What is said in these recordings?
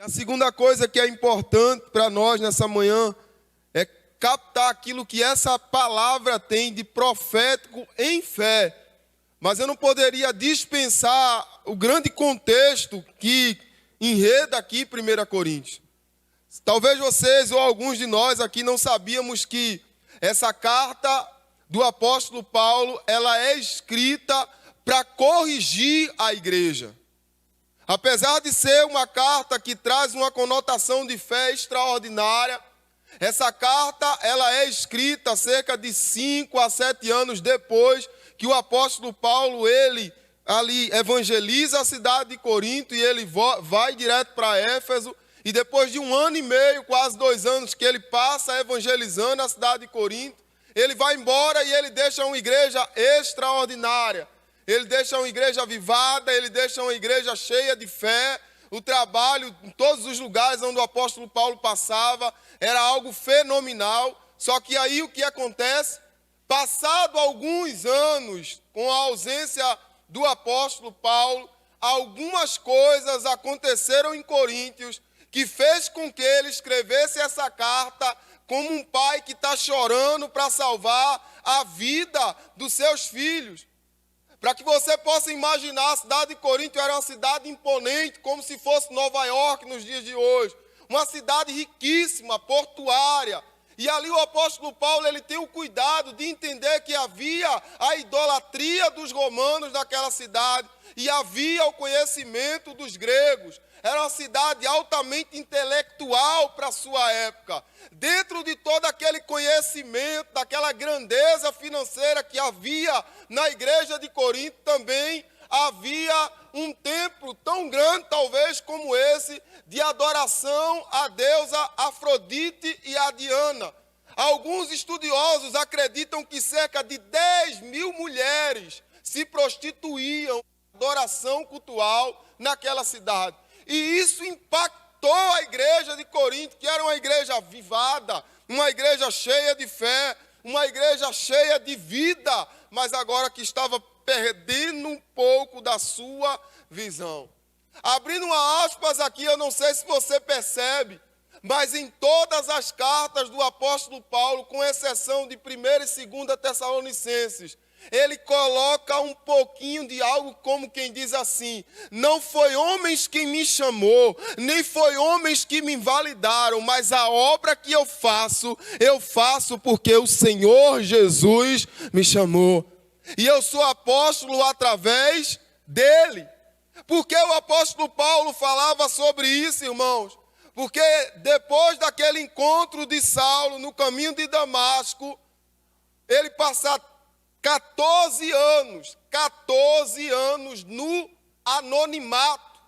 A segunda coisa que é importante para nós nessa manhã é captar aquilo que essa palavra tem de profético em fé. Mas eu não poderia dispensar o grande contexto que enreda aqui 1 Coríntios. Talvez vocês ou alguns de nós aqui não sabíamos que essa carta do apóstolo Paulo, ela é escrita para corrigir a igreja. Apesar de ser uma carta que traz uma conotação de fé extraordinária, essa carta ela é escrita cerca de 5 a 7 anos depois que o apóstolo Paulo, ele ali evangeliza a cidade de Corinto e ele vai direto para Éfeso. E depois de 1 ano e meio, quase 2 anos, que ele passa evangelizando a cidade de Corinto, ele vai embora e ele deixa uma igreja extraordinária. Ele deixa uma igreja avivada, ele deixa uma igreja cheia de fé. O trabalho em todos os lugares onde o apóstolo Paulo passava era algo fenomenal. Só que aí o que acontece? Passado alguns anos, com a ausência do apóstolo Paulo, algumas coisas aconteceram em Coríntios que fez com que ele escrevesse essa carta como um pai que está chorando para salvar a vida dos seus filhos. Para que você possa imaginar, a cidade de Corinto era uma cidade imponente, como se fosse Nova York nos dias de hoje. Uma cidade riquíssima, portuária. E ali o apóstolo Paulo ele tem o cuidado de entender que havia a idolatria dos romanos naquela cidade e havia o conhecimento dos gregos. Era uma cidade altamente intelectual para a sua época. Dentro de todo aquele conhecimento, daquela grandeza financeira que havia na igreja de Corinto, também havia um templo tão grande, talvez, como esse, de adoração à deusa Afrodite e a Diana. Alguns estudiosos acreditam que cerca de 10 mil mulheres se prostituíam em adoração cultual naquela cidade. E isso impactou a igreja de Corinto, que era uma igreja avivada, uma igreja cheia de fé, uma igreja cheia de vida, mas agora que estava perdendo um pouco da sua visão. Abrindo uma aspas aqui, eu não sei se você percebe, mas em todas as cartas do apóstolo Paulo, com exceção de 1ª e 2ª Tessalonicenses, ele coloca um pouquinho de algo como quem diz assim: não foi homens quem me chamou, nem foi homens que me invalidaram, mas a obra que eu faço porque o Senhor Jesus me chamou. E eu sou apóstolo através dele. Por que o apóstolo Paulo falava sobre isso, irmãos? Porque depois daquele encontro de Saulo no caminho de Damasco, ele passa 14 anos no anonimato.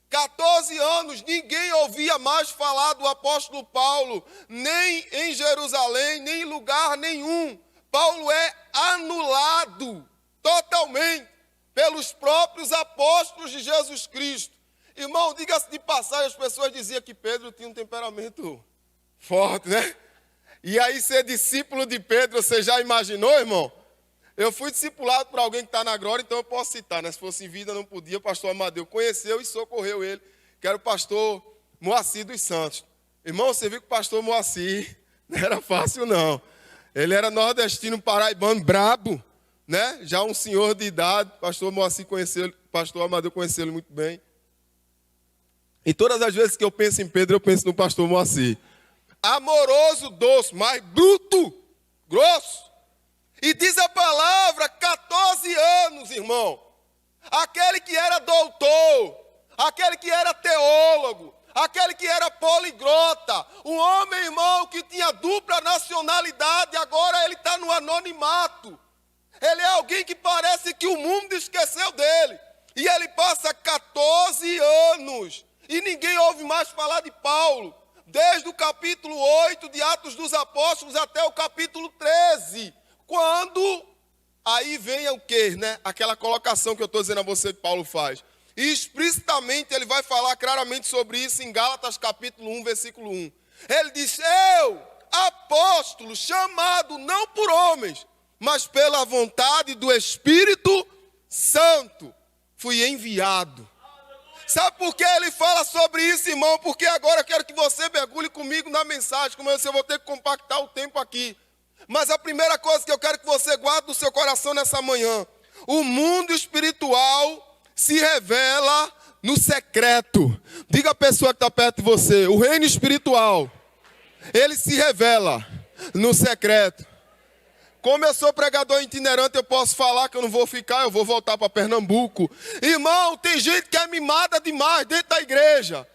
14 anos, ninguém ouvia mais falar do apóstolo Paulo, nem em Jerusalém, nem em lugar nenhum. Paulo é anulado totalmente pelos próprios apóstolos de Jesus Cristo. Irmão, diga-se de passagem, as pessoas diziam que Pedro tinha um temperamento forte, né? E aí ser discípulo de Pedro, você já imaginou, irmão? Eu fui discipulado por alguém que está na glória, então eu posso citar, né? Se fosse em vida, não podia. O pastor Amadeu conheceu e socorreu ele, que era o pastor Moacir dos Santos. Irmão, você viu que o pastor Moacir não era fácil, não. Ele era nordestino, paraibano, brabo, né? Já um senhor de idade. O pastor Moacir conheceu, o pastor Amadeu conheceu ele muito bem. E todas as vezes que eu penso em Pedro, eu penso no pastor Moacir. Amoroso, doce, mas bruto, grosso. E diz a palavra, 14 anos, irmão. Aquele que era doutor, aquele que era teólogo, aquele que era poliglota, um homem, irmão, que tinha dupla nacionalidade, agora ele está no anonimato. Ele é alguém que parece que o mundo esqueceu dele. E ele passa 14 anos e ninguém ouve mais falar de Paulo. Desde o capítulo 8 de Atos dos Apóstolos até o capítulo 13. Quando, aí vem o quê, né? Aquela colocação que eu estou dizendo a você que Paulo faz. E explicitamente ele vai falar claramente sobre isso em Gálatas capítulo 1, versículo 1. Ele diz: eu, apóstolo, chamado não por homens, mas pela vontade do Espírito Santo, fui enviado. Sabe por que ele fala sobre isso, irmão? Porque agora eu quero que você mergulhe comigo na mensagem, como eu vou ter que compactar o tempo aqui. Mas a primeira coisa que eu quero que você guarde no seu coração nessa manhã: o mundo espiritual se revela no secreto. Diga a pessoa que está perto de você: o reino espiritual, ele se revela no secreto. Como eu sou pregador itinerante, eu posso falar que eu não vou ficar, eu vou voltar para Pernambuco. Irmão, tem gente que é mimada demais dentro da igreja.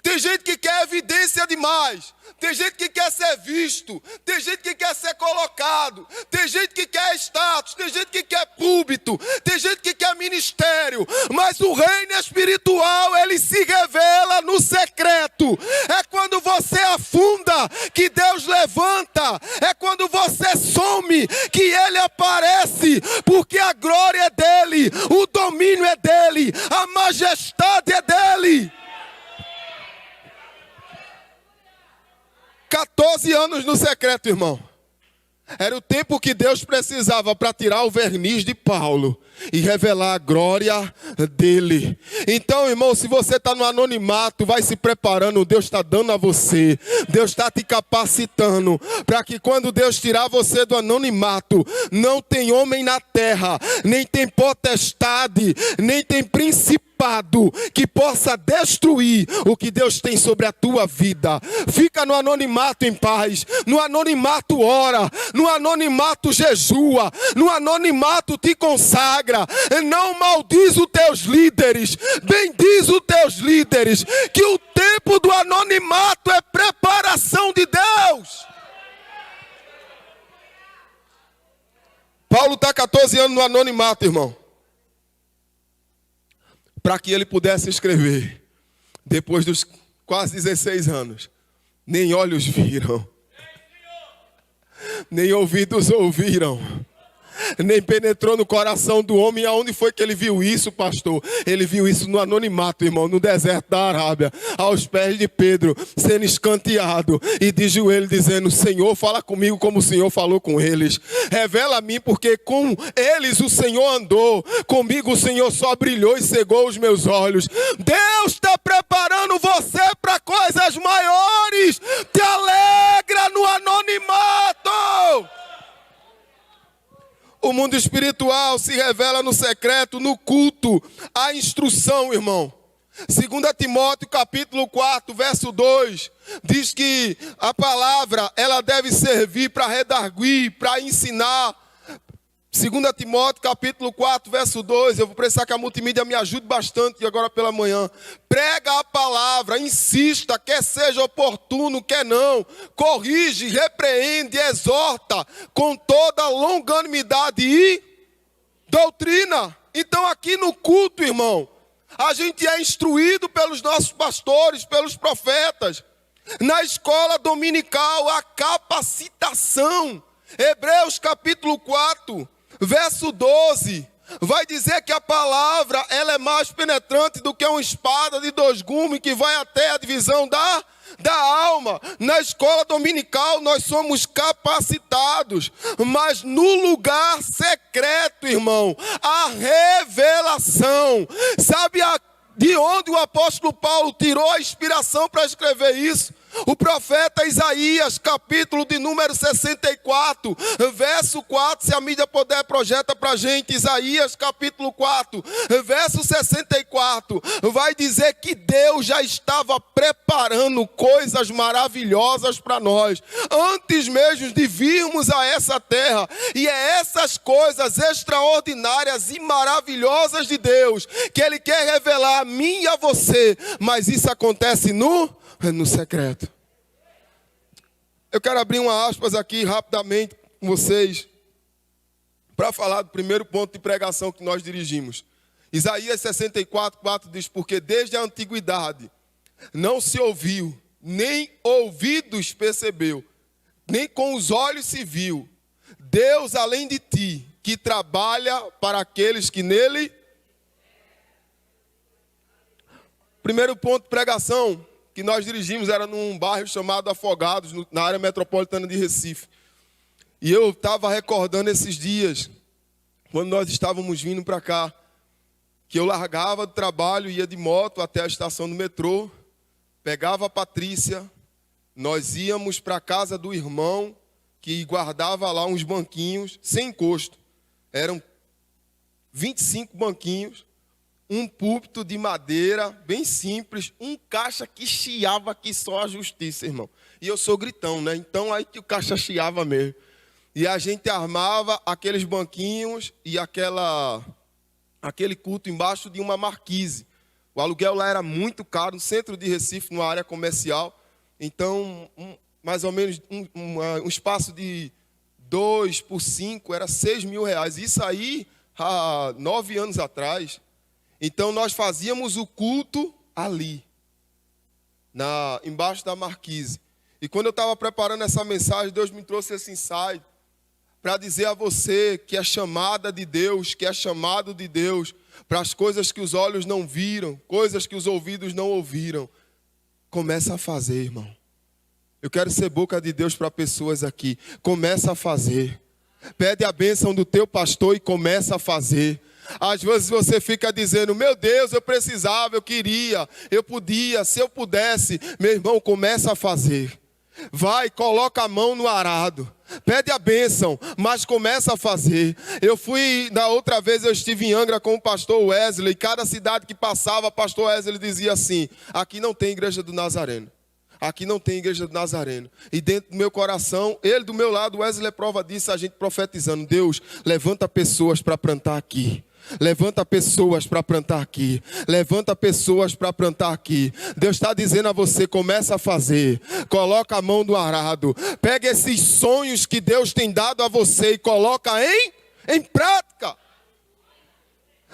Tem gente que quer evidência demais. Tem gente que quer ser visto. Tem gente que quer ser colocado. Tem gente que quer status. Tem gente que quer púlpito. Tem gente que quer ministério. Mas o reino espiritual, ele se revela no secreto. É quando você afunda que Deus levanta. É quando você some que ele aparece. Porque a glória é dele. O domínio é dele. A majestade é dele. 14 anos no secreto, irmão. Era o tempo que Deus precisava para tirar o verniz de Paulo e revelar a glória dele. Então, irmão, se você está no anonimato, vai se preparando. Deus está dando a você. Deus está te capacitando para que quando Deus tirar você do anonimato, não tem homem na terra, nem tem potestade, nem tem principado que possa destruir o que Deus tem sobre a tua vida. Fica no anonimato em paz. No anonimato ora. No anonimato jejua. No anonimato te consagra. Não maldiz os teus líderes. Bendiz os teus líderes. Que o tempo do anonimato é preparação de Deus. Paulo está 14 anos no anonimato, irmão, para que ele pudesse escrever, depois dos quase 16 anos. Nem olhos viram, nem ouvidos ouviram, nem penetrou no coração do homem. Aonde foi que ele viu isso, pastor? Ele viu isso no anonimato, irmão, no deserto da Arábia, aos pés de Pedro, sendo escanteado e de joelho dizendo: Senhor, fala comigo como o Senhor falou com eles. Revela a mim, porque com eles o Senhor andou, comigo o Senhor só brilhou e cegou os meus olhos. Deus está preparando você para coisas maiores. Te alegra no anonimato. O mundo espiritual se revela no secreto, no culto, a instrução, irmão. 2 Timóteo capítulo 4, verso 2, diz que a palavra, ela deve servir para redarguir, para ensinar. 2 Timóteo capítulo 4, verso 2, eu vou precisar que a multimídia me ajude bastante agora pela manhã. Prega a palavra, insista, quer seja oportuno, quer não. Corrige, repreende, exorta com toda longanimidade e doutrina. Então aqui no culto, irmão, a gente é instruído pelos nossos pastores, pelos profetas. Na escola dominical, a capacitação. Hebreus capítulo 4, verso 12, vai dizer que a palavra, ela é mais penetrante do que uma espada de 2 gumes, que vai até a divisão da alma. Na escola dominical nós somos capacitados, mas no lugar secreto, irmão, a revelação. Sabe de onde o apóstolo Paulo tirou a inspiração para escrever isso? O profeta Isaías, capítulo de número 64, verso 4, se a mídia puder, projeta para a gente. Isaías, capítulo 4, verso 64, vai dizer que Deus já estava preparando coisas maravilhosas para nós, antes mesmo de virmos a essa terra. E é essas coisas extraordinárias e maravilhosas de Deus que Ele quer revelar a mim e a você, mas isso acontece no secreto. Eu quero abrir uma aspas aqui rapidamente com vocês para falar do primeiro ponto de pregação que nós dirigimos. Isaías 64, 4 diz: porque desde a antiguidade não se ouviu, nem ouvidos percebeu, nem com os olhos se viu, Deus além de ti, que trabalha para aqueles que nele. Primeiro ponto de pregação que nós dirigimos era num bairro chamado Afogados, na área metropolitana de Recife. E eu estava recordando esses dias, quando nós estávamos vindo para cá, que eu largava do trabalho, ia de moto até a estação do metrô, pegava a Patrícia, nós íamos para a casa do irmão, que guardava lá uns banquinhos, sem encosto. Eram 25 banquinhos, um púlpito de madeira, bem simples, um caixa que chiava que só a justiça, irmão. E eu sou gritão, né? Então aí que o caixa chiava mesmo. E a gente armava aqueles banquinhos e aquele culto embaixo de uma marquise. O aluguel lá era muito caro, no centro de Recife, numa área comercial. Então, mais ou menos um espaço de 2 por 5 era 6 mil reais. Isso aí, há 9 anos atrás. Então, nós fazíamos o culto ali, embaixo da marquise. E quando eu estava preparando essa mensagem, Deus me trouxe esse insight para dizer a você que é chamada de Deus, que é chamado de Deus, para as coisas que os olhos não viram, coisas que os ouvidos não ouviram. Começa a fazer, irmão. Eu quero ser boca de Deus para pessoas aqui. Começa a fazer. Pede a bênção do teu pastor e começa a fazer. Às vezes você fica dizendo, meu Deus, eu precisava, eu queria, eu podia, se eu pudesse. Meu irmão, começa a fazer. Vai, coloca a mão no arado. Pede a bênção, mas começa a fazer. Da outra vez eu estive em Angra com o pastor Wesley. Cada cidade que passava, o pastor Wesley dizia assim, aqui não tem igreja do Nazareno. Aqui não tem igreja do Nazareno. E dentro do meu coração, ele do meu lado, Wesley é prova disso, a gente profetizando. Deus, levanta pessoas para plantar aqui. Levanta pessoas para plantar aqui. Levanta pessoas para plantar aqui. Deus está dizendo a você, começa a fazer. Coloca a mão no arado. Pega esses sonhos que Deus tem dado a você e coloca em prática.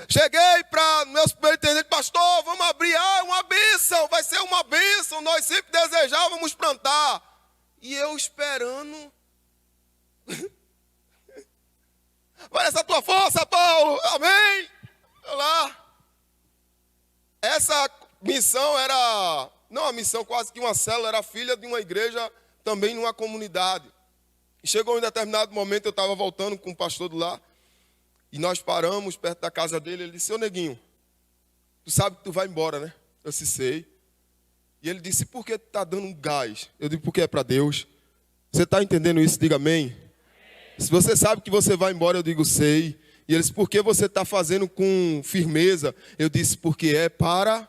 Cheguei para meu superintendente, pastor, vamos abrir, uma bênção, vai ser uma bênção, nós sempre desejávamos plantar. E eu esperando, parece a tua força, Paulo, amém? Lá. Essa missão era, não uma missão, quase que uma célula, era filha de uma igreja, também numa comunidade. E chegou em determinado momento, eu estava voltando com o pastor do lá, e nós paramos perto da casa dele. Ele disse, ô neguinho, tu sabe que tu vai embora, né? Eu disse, sei. E ele disse, por que tu está dando um gás? Eu digo, porque é para Deus. Você está entendendo isso? Diga amém. Se você sabe que você vai embora, eu digo, sei. E ele disse, por que você está fazendo com firmeza? Eu disse, porque é para...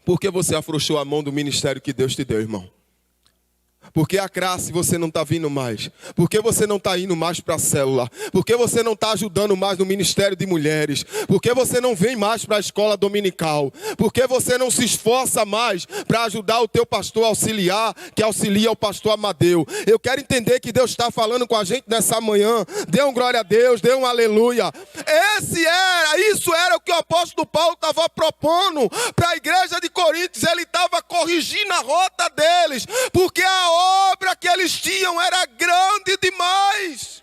Por que você afrouxou a mão do ministério que Deus te deu, irmão? Porque a classe você não está vindo mais. Porque você não está indo mais para a célula. Porque você não está ajudando mais no ministério de mulheres. Porque você não vem mais para a escola dominical. Porque você não se esforça mais para ajudar o teu pastor auxiliar, que auxilia o pastor Amadeu. Eu quero entender que Deus está falando com a gente nessa manhã. Dê um glória a Deus, dê um aleluia. Isso era o que o apóstolo Paulo estava propondo para a igreja de Coríntios. Ele estava corrigindo a rota deles. Porque a obra que eles tinham era grande demais.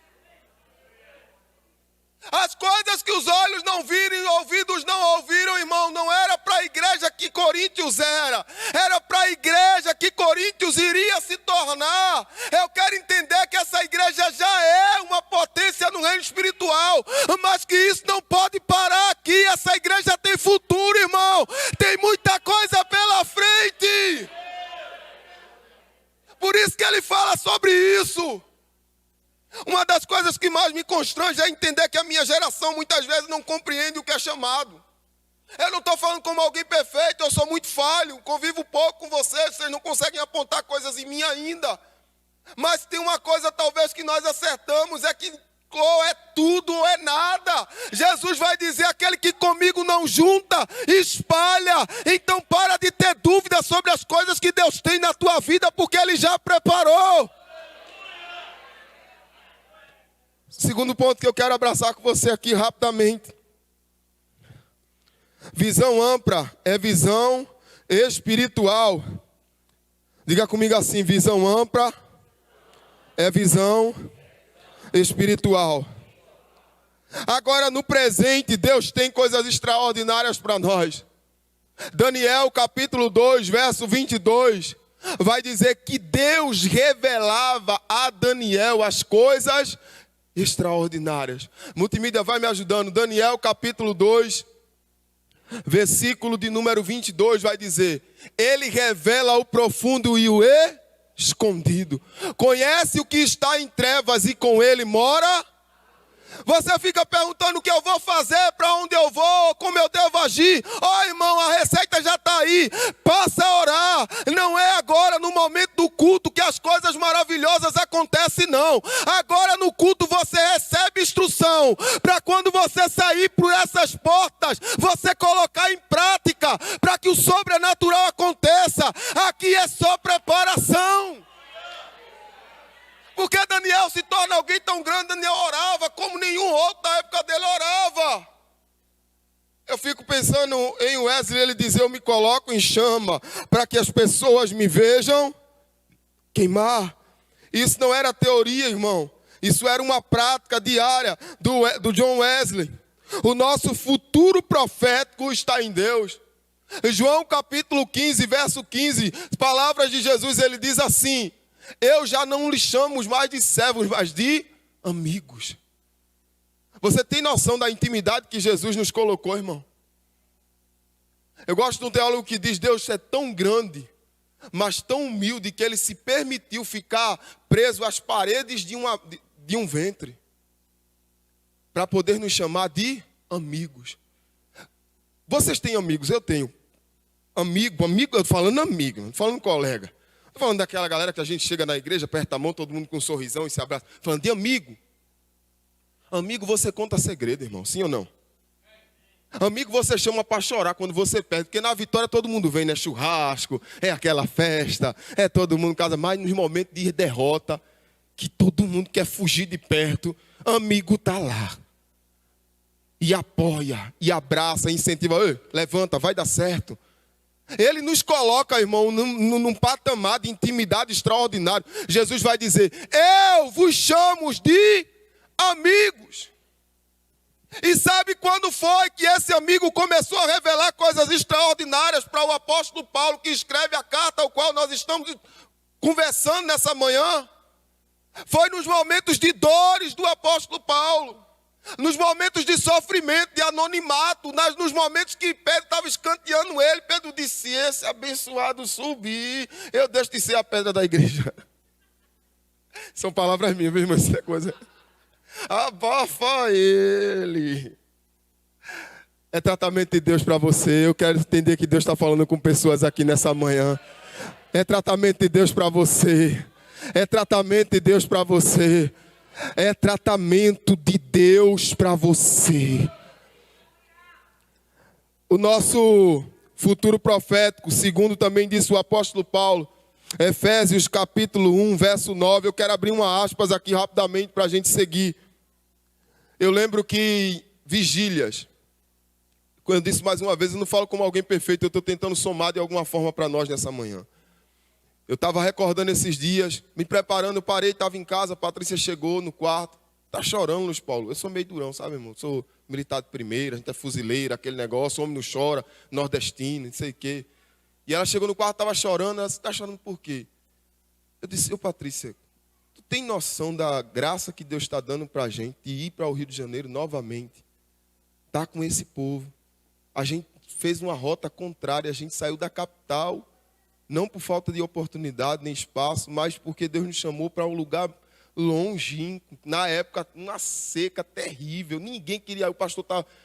As coisas que os olhos não viram e ouvidos não ouviram, irmão, não era para a igreja que Coríntios era. Era para a igreja que Coríntios iria se tornar. Eu quero entender que essa igreja já é uma potência no reino espiritual, mas que isso não pode parar aqui. Essa igreja tem futuro, irmão. Tem muita coisa pela frente. Por isso que ele fala sobre isso. Uma das coisas que mais me constrange é entender que a minha geração muitas vezes não compreende o que é chamado. Eu não estou falando como alguém perfeito, eu sou muito falho, convivo pouco com vocês não conseguem apontar coisas em mim ainda. Mas tem uma coisa talvez que nós acertamos, é que ou é tudo ou é nada. Jesus vai dizer, aquele que comigo não junta, espalha. Então para de ter dúvida sobre as coisas que Deus tem na tua vida, porque Ele já preparou. Segundo ponto que eu quero abraçar com você aqui rapidamente. Visão ampla é visão espiritual. Diga comigo assim, visão ampla é visão espiritual. Agora no presente, Deus tem coisas extraordinárias para nós. Daniel capítulo 2, verso 22, vai dizer que Deus revelava a Daniel as coisas extraordinárias. Multimídia vai me ajudando. Daniel capítulo 2, versículo de número 22 vai dizer: ele revela o profundo e o escondido. Conhece o que está em trevas e com ele mora. Você fica perguntando o que eu vou fazer, para onde eu vou, como eu devo agir. Irmão, a receita já está aí. Passa a orar. Não é agora, no momento do culto, que as coisas maravilhosas acontecem, não. Agora no culto você recebe instrução, para quando você sair por essas portas, você colocar em prática, para que o sobrenatural aconteça. Aqui é só preparação. Porque Daniel se torna alguém tão grande, Daniel orava como nenhum outro da época dele orava. Eu fico pensando em Wesley, ele dizer: eu me coloco em chama para que as pessoas me vejam queimar. Isso não era teoria, irmão. Isso era uma prática diária do John Wesley. O nosso futuro profético está em Deus. João capítulo 15, verso 15, as palavras de Jesus, ele diz assim: eu já não lhes chamo mais de servos, mas de amigos. Você tem noção da intimidade que Jesus nos colocou, irmão? Eu gosto de um teólogo que diz: Deus é tão grande, mas tão humilde, que ele se permitiu ficar preso às paredes de um ventre, para poder nos chamar de amigos. Vocês têm amigos? Eu tenho. Amigo, eu tô falando amigo, não tô falando colega. Estou falando daquela galera que a gente chega na igreja, aperta a mão, todo mundo com um sorrisão e se abraça. Falando de amigo. Amigo, você conta segredo, irmão, sim ou não? Amigo, você chama para chorar quando você perde. Porque na vitória todo mundo vem, né? Churrasco, é aquela festa, é todo mundo em casa. Mas nos momentos de derrota, que todo mundo quer fugir de perto, amigo está lá. E apoia, e abraça, e incentiva. Ei, levanta, vai dar certo. Ele nos coloca, irmão, num patamar de intimidade extraordinário. Jesus vai dizer: eu vos chamo de amigos. E sabe quando foi que esse amigo começou a revelar coisas extraordinárias para o apóstolo Paulo, que escreve a carta ao qual nós estamos conversando nessa manhã? Foi nos momentos de dores do apóstolo Paulo. Nos momentos de sofrimento, de anonimato, nos momentos que Pedro estava escanteando ele, Pedro disse: esse abençoado subir, eu deixo de ser a pedra da igreja. São palavras minhas, meu irmão, isso é coisa. Abafa ele. É tratamento de Deus para você. Eu quero entender que Deus está falando com pessoas aqui nessa manhã. É tratamento de Deus para você. É tratamento de Deus para você. É tratamento de Deus para você. O nosso futuro profético, segundo também disse o apóstolo Paulo, Efésios capítulo 1, verso 9. Eu quero abrir uma aspas aqui rapidamente para a gente seguir. Eu lembro que vigílias, quando eu disse mais uma vez, eu não falo como alguém perfeito, eu estou tentando somar de alguma forma para nós nessa manhã. Eu estava recordando esses dias, me preparando, eu parei, estava em casa, a Patrícia chegou no quarto, está chorando, Luiz Paulo. Eu sou meio durão, sabe, irmão? Sou militar de primeira, a gente é fuzileiro, aquele negócio, homem não chora, nordestino, não sei o quê. E ela chegou no quarto, estava chorando, ela disse: está chorando por quê? Eu disse: Patrícia, tu tem noção da graça que Deus está dando para a gente de ir para o Rio de Janeiro novamente? Tá com esse povo. A gente fez uma rota contrária, a gente saiu da capital, não por falta de oportunidade nem espaço, mas porque Deus nos chamou para um lugar longínquo. Na época, uma seca terrível. Ninguém queria.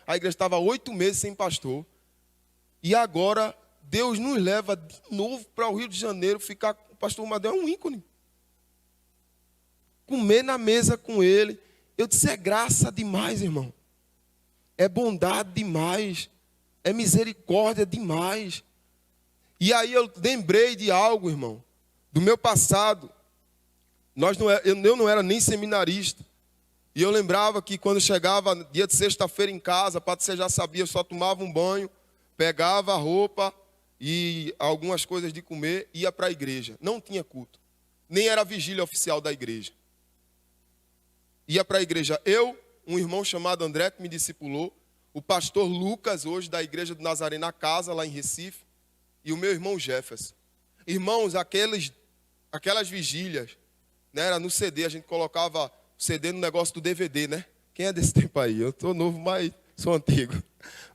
A igreja estava 8 meses sem pastor. E agora, Deus nos leva de novo para o Rio de Janeiro. Ficar. O pastor Madeu é um ícone. Comer na mesa com ele. Eu disse: é graça demais, irmão. É bondade demais. É misericórdia demais. E aí eu lembrei de algo, irmão, do meu passado. Eu não era nem seminarista. E eu lembrava que quando chegava dia de sexta-feira em casa, a Patrícia já sabia, eu só tomava um banho, pegava a roupa e algumas coisas de comer, ia para a igreja. Não tinha culto. Nem era a vigília oficial da igreja. Ia para a igreja eu, um irmão chamado André, que me discipulou, o pastor Lucas, hoje da igreja do Nazaré na casa, lá em Recife, e o meu irmão Jefferson. Irmãos, aquelas vigílias, né, era no CD, a gente colocava CD no negócio do DVD, né? Quem é desse tempo aí? Eu tô novo, mas sou antigo.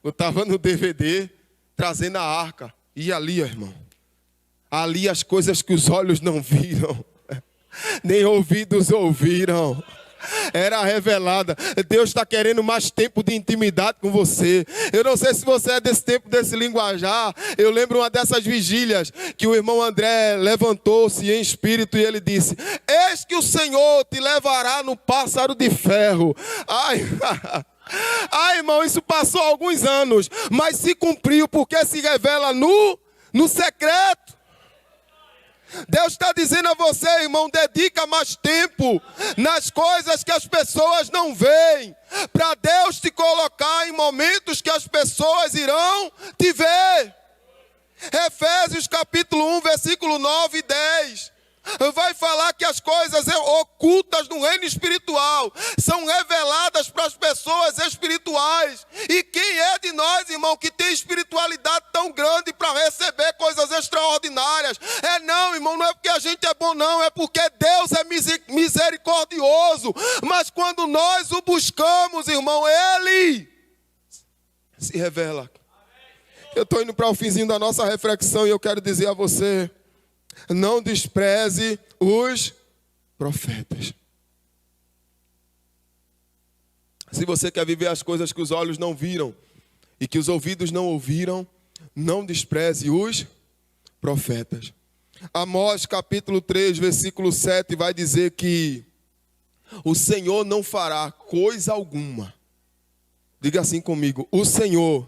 Eu estava no DVD, trazendo a arca. E ali, irmão, ali as coisas que os olhos não viram, nem ouvidos ouviram, era revelada. Deus está querendo mais tempo de intimidade com você. Eu não sei se você é desse tempo, desse linguajar. Eu lembro uma dessas vigílias que o irmão André levantou-se em espírito e ele disse: eis que o Senhor te levará no pássaro de ferro. Ai, irmão, isso passou alguns anos, mas se cumpriu porque se revela no secreto. Deus está dizendo a você, irmão, dedica mais tempo nas coisas que as pessoas não veem, para Deus te colocar em momentos que as pessoas irão te ver. Efésios capítulo 1, versículo 9 e 10. Vai falar que as coisas ocultas no reino espiritual são reveladas para as pessoas espirituais. E quem é de nós, irmão, que tem espiritualidade tão grande para receber coisas extraordinárias? Não, irmão, não é porque a gente é bom, não. É porque Deus é misericordioso. Mas quando nós o buscamos, irmão, Ele se revela. Eu estou indo para o finzinho da nossa reflexão e eu quero dizer a você: não despreze os profetas. Se você quer viver as coisas que os olhos não viram e que os ouvidos não ouviram, não despreze os profetas. Amós capítulo 3, versículo 7 vai dizer que o Senhor não fará coisa alguma. Diga assim comigo: o Senhor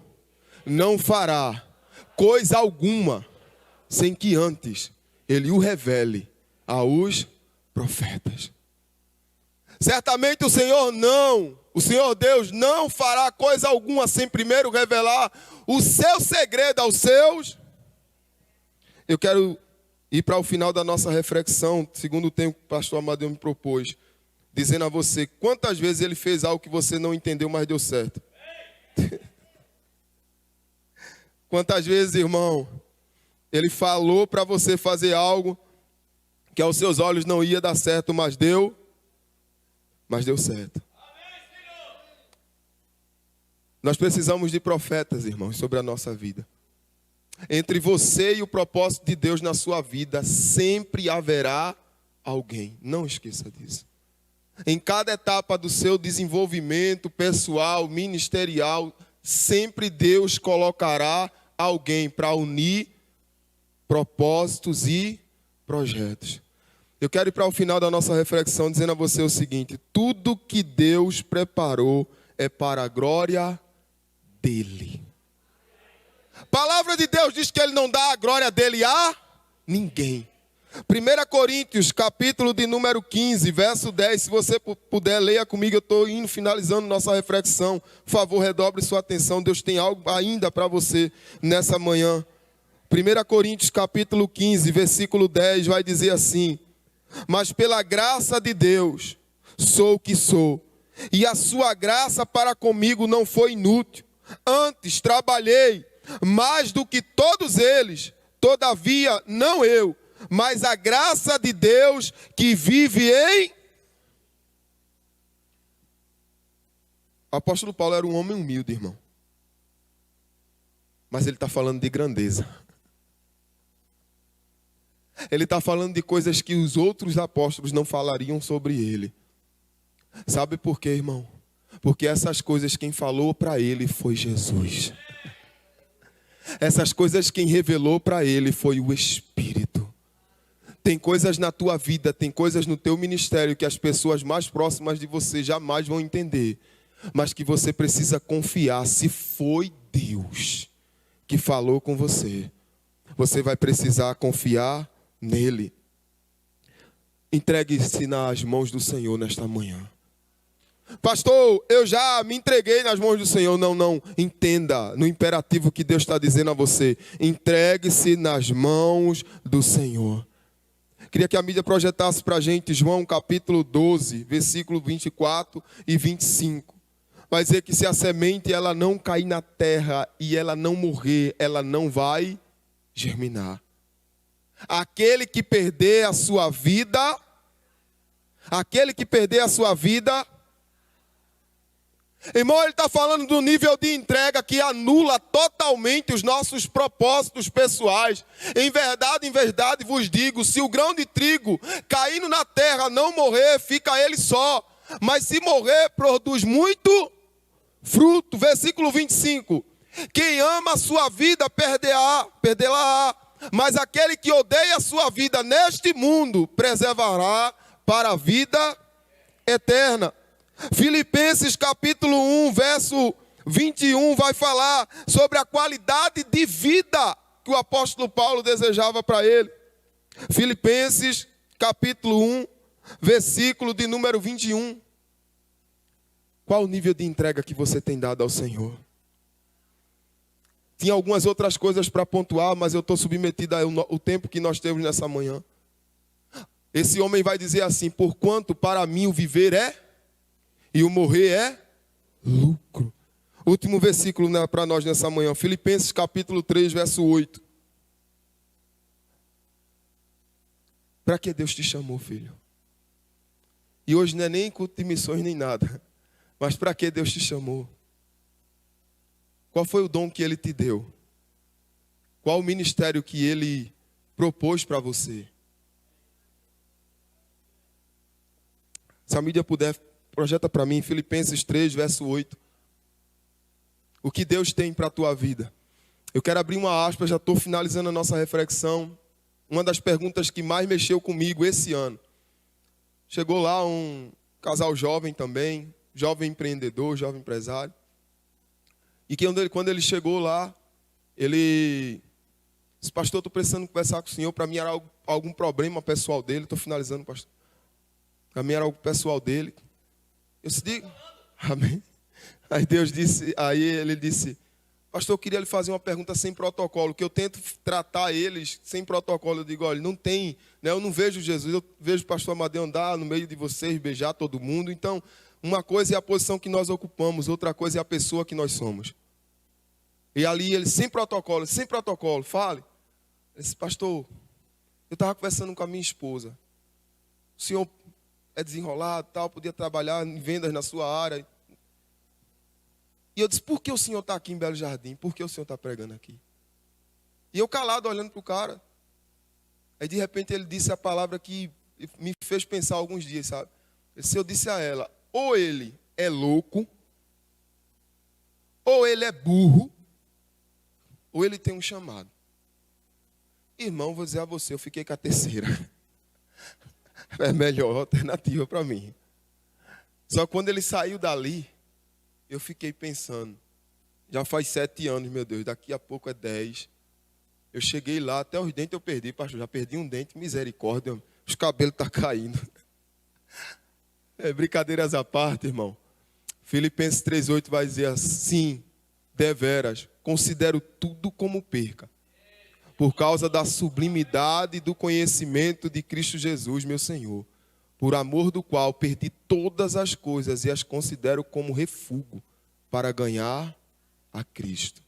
não fará coisa alguma sem que antes Ele o revele aos profetas. Certamente o Senhor Deus não fará coisa alguma sem primeiro revelar o seu segredo aos seus. Eu quero ir para o final da nossa reflexão, segundo o tempo que o pastor Amadeu me propôs, dizendo a você: quantas vezes Ele fez algo que você não entendeu, mas deu certo? Quantas vezes, irmão, Ele falou para você fazer algo que aos seus olhos não ia dar certo, mas deu certo. Nós precisamos de profetas, irmãos, sobre a nossa vida. Entre você e o propósito de Deus na sua vida, sempre haverá alguém. Não esqueça disso. Em cada etapa do seu desenvolvimento pessoal, ministerial, sempre Deus colocará alguém para unir propósitos e projetos. Eu quero ir para o final da nossa reflexão dizendo a você o seguinte: tudo que Deus preparou é para a glória dele. A palavra de Deus diz que Ele não dá a glória dele a ninguém. 1 Coríntios, capítulo de número 15, verso 10. Se você puder, leia comigo. Eu estou indo, finalizando nossa reflexão. Por favor, redobre sua atenção. Deus tem algo ainda para você nessa manhã. 1 Coríntios, capítulo 15, versículo 10, vai dizer assim: mas pela graça de Deus sou o que sou, e a sua graça para comigo não foi inútil. Antes trabalhei mais do que todos eles, todavia não eu, mas a graça de Deus que vive em... O apóstolo Paulo era um homem humilde, irmão. Mas ele está falando de grandeza. Ele está falando de coisas que os outros apóstolos não falariam sobre ele. Sabe por quê, irmão? Porque essas coisas quem falou para ele foi Jesus. Essas coisas quem revelou para ele foi o Espírito. Tem coisas na tua vida, tem coisas no teu ministério que as pessoas mais próximas de você jamais vão entender. Mas que você precisa confiar. Se foi Deus que falou com você, você vai precisar confiar nele. Entregue-se nas mãos do Senhor nesta manhã. Pastor, eu já me entreguei nas mãos do Senhor. Não. Entenda no imperativo que Deus está dizendo a você. Entregue-se nas mãos do Senhor. Queria que a mídia projetasse para a gente João capítulo 12, versículo 24 e 25. Vai dizer que se a semente ela não cair na terra e ela não morrer, ela não vai germinar. Aquele que perder a sua vida, Aquele que perder a sua vida. Irmão, ele está falando do nível de entrega que anula totalmente os nossos propósitos pessoais. Em verdade vos digo, se o grão de trigo caindo na terra não morrer, fica ele só. Mas se morrer, produz muito fruto. Versículo 25. Quem ama a sua vida, perdê-la-á. Mas aquele que odeia a sua vida neste mundo, preservará para a vida eterna. Filipenses capítulo 1, verso 21, vai falar sobre a qualidade de vida que o apóstolo Paulo desejava para ele. Filipenses capítulo 1, versículo de número 21. Qual o nível de entrega que você tem dado ao Senhor? Tinha algumas outras coisas para pontuar, mas eu estou submetido ao tempo que nós temos nessa manhã. Esse homem vai dizer assim: porquanto para mim o viver é e o morrer é lucro. Último versículo, né, para nós nessa manhã. Filipenses capítulo 3, verso 8. Para que Deus te chamou, filho? E hoje não é nem culto de missões nem nada. Mas para que Deus te chamou? Qual foi o dom que Ele te deu? Qual o ministério que Ele propôs para você? Se a mídia puder, projeta para mim, Filipenses 3, verso 8. O que Deus tem para a tua vida? Eu quero abrir uma aspa, já estou finalizando a nossa reflexão. Uma das perguntas que mais mexeu comigo esse ano. Chegou lá um casal jovem também, jovem empreendedor, jovem empresário. E que quando ele chegou lá, ele disse: pastor, estou precisando conversar com o senhor. Para mim era algum problema pessoal dele. Estou finalizando, pastor. Para mim era algo pessoal dele. Eu disse: amém. Aí ele disse: pastor, eu queria lhe fazer uma pergunta sem protocolo, que eu tento tratar eles sem protocolo. Eu digo: olha, não tem, né, eu não vejo Jesus, eu vejo o pastor Amadeu andar no meio de vocês, beijar todo mundo. Então, uma coisa é a posição que nós ocupamos, outra coisa é a pessoa que nós somos. E ali ele, sem protocolo, fale. Ele disse: pastor, eu estava conversando com a minha esposa. O senhor é desenrolado, tal, podia trabalhar em vendas na sua área. E eu disse: por que o senhor está aqui em Belo Jardim? Por que o senhor está pregando aqui? E eu calado, olhando para o cara. Aí de repente ele disse a palavra que me fez pensar alguns dias, sabe? Eu disse a ela: ou ele é louco, ou ele é burro, ou ele tem um chamado. Irmão, vou dizer a você, eu fiquei com a terceira. É a melhor alternativa para mim. Só que quando ele saiu dali, eu fiquei pensando, já faz 7 anos, meu Deus, daqui a pouco é 10. Eu cheguei lá, até os dentes eu perdi, pastor, já perdi um dente, misericórdia, os cabelos estão caindo. Brincadeiras à parte, irmão. Filipenses 3,8 vai dizer assim: deveras, considero tudo como perca, por causa da sublimidade do conhecimento de Cristo Jesus, meu Senhor, por amor do qual perdi todas as coisas e as considero como refúgio para ganhar a Cristo.